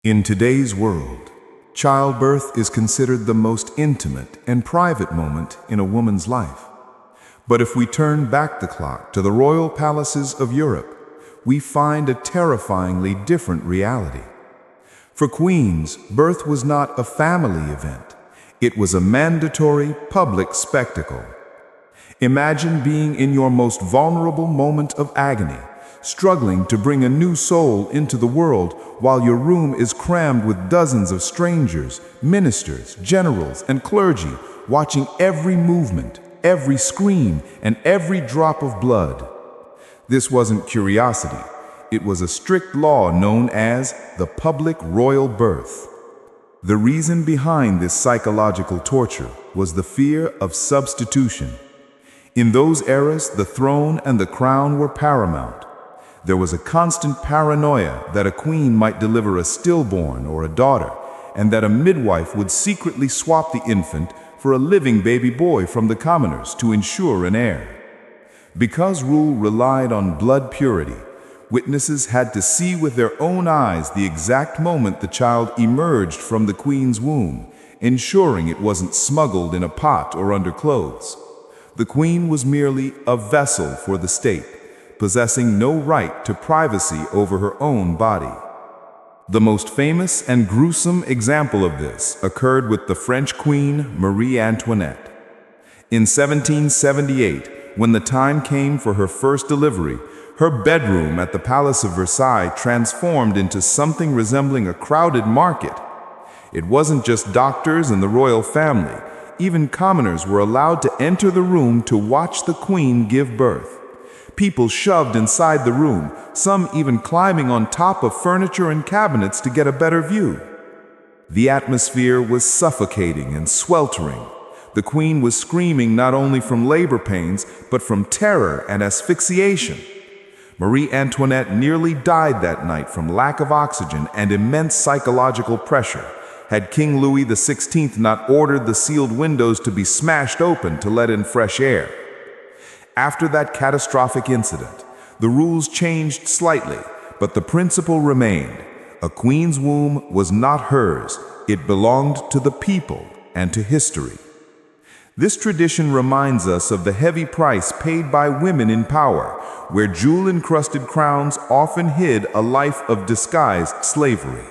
In today's world, childbirth is considered the most intimate and private moment in a woman's life. But if we turn back the clock to the royal palaces of Europe, we find a terrifyingly different reality. For queens, birth was not a family event. It was a mandatory public spectacle. Imagine being in your most vulnerable moment of agony, struggling to bring a new soul into the world while your room is crammed with dozens of strangers, ministers, generals, and clergy, watching every movement, every scream, and every drop of blood. This wasn't curiosity. It was a strict law known as the public royal birth. The reason behind this psychological torture was the fear of substitution. In those eras, the throne and the crown were paramount. There was a constant paranoia that a queen might deliver a stillborn or a daughter, and that a midwife would secretly swap the infant for a living baby boy from the commoners to ensure an heir. Because rule relied on blood purity, witnesses had to see with their own eyes the exact moment the child emerged from the queen's womb, ensuring it wasn't smuggled in a pot or under clothes. The queen was merely a vessel for the state, possessing no right to privacy over her own body. The most famous and gruesome example of this occurred with the French Queen Marie Antoinette. In 1778, when the time came for her first delivery, her bedroom at the Palace of Versailles transformed into something resembling a crowded market. It wasn't just doctors and the royal family. Even commoners were allowed to enter the room to watch the queen give birth. People shoved inside the room, some even climbing on top of furniture and cabinets to get a better view. The atmosphere was suffocating and sweltering. The queen was screaming not only from labor pains, but from terror and asphyxiation. Marie Antoinette nearly died that night from lack of oxygen and immense psychological pressure, had King Louis XVI not ordered the sealed windows to be smashed open to let in fresh air. After that catastrophic incident, the rules changed slightly, but the principle remained. A queen's womb was not hers. It belonged to the people and to history. This tradition reminds us of the heavy price paid by women in power, where jewel-encrusted crowns often hid a life of disguised slavery.